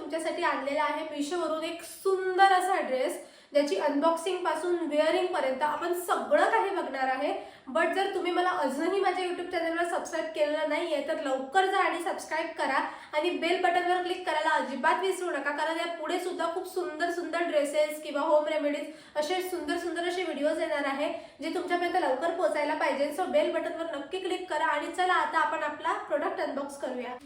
तुमच्यासाठी आणलेला आहे मीशोवरून एक सुंदर असा ड्रेस, ज्याची अनबॉक्सिंग पासून वेअरिंग पर्यंत आपण सगळं काही बघणार आहे। बट जर तुम्ही मला अजूनही माझ्या YouTube चॅनलवर सबस्क्राइब केलेलं नाहीये तर लवकर जा आणि सबस्क्राइब करा आणि बेल बटनवर क्लिक करायला अजिबात विसरू नका, कारण या पुढे सुद्धा खूप सुंदर सुंदर ड्रेसेस किंवा होम रेमेडीज असे सुंदर सुंदर असे व्हिडिओज येणार आहे जे तुमच्यापर्यंत लवकर पोहोचायला पाहिजे। सो बेल बटनवर नक्की क्लिक करा आणि चला आता आपण आपला प्रोडक्ट अनबॉक्स करूया।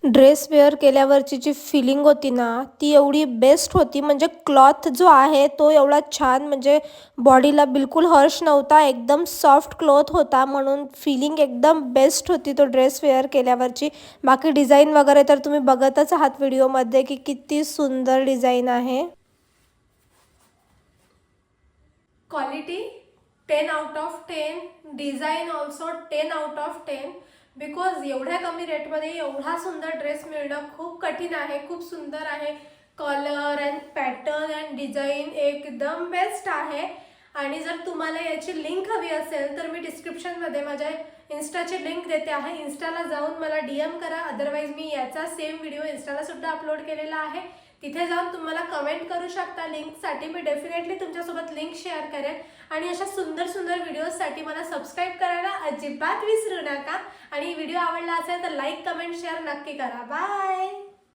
ड्रेस वेअर केल्यावरची जी फिलिंग होती ना ती एवढी बेस्ट होती। म्हणजे क्लॉथ जो आहे तो एवढा छान, म्हणजे बॉडीला बिलकुल हर्ष नव्हता, एकदम सॉफ्ट क्लॉथ होता, म्हणून फिलिंग एकदम बेस्ट होती तो ड्रेस वेअर केल्यावरची। बाकी डिझाईन वगैरे तर तुम्ही बघतच आहात व्हिडिओमध्ये की किती सुंदर डिझाईन आहे। Quality 10 out of 10, design also 10 out of 10, because एवढ्या कमी रेटमध्ये एवढा सुंदर ड्रेस मिळणं खूप कठीण आहे, खूप सुंदर आहे। Colour and pattern and design एकदम बेस्ट आहे। आणि जर तुम्हाला याची लिंक हवी असेल तर मी डिस्क्रिप्शनमध्ये माझ्या इन्स्टाची लिंक देते आहे, इन्स्टाला जाऊन मला DM करा। अदरवाईज मी याचा सेम व्हिडिओ इन्स्टाला सुद्धा अपलोड केलेला आहे, तिथे जाऊन तुम्हाला कमेंट करू शकता लिंकसाठी। मी डेफिनेटली तुमच्यासोबत लिंक शेअर करेन आणि अशा सुंदर सुंदर व्हिडिओजसाठी मला सबस्क्राईब करायला अजिबात विसरू नका। आणि व्हिडिओ आवडला असेल तर लाईक कमेंट शेअर नक्की करा। बाय।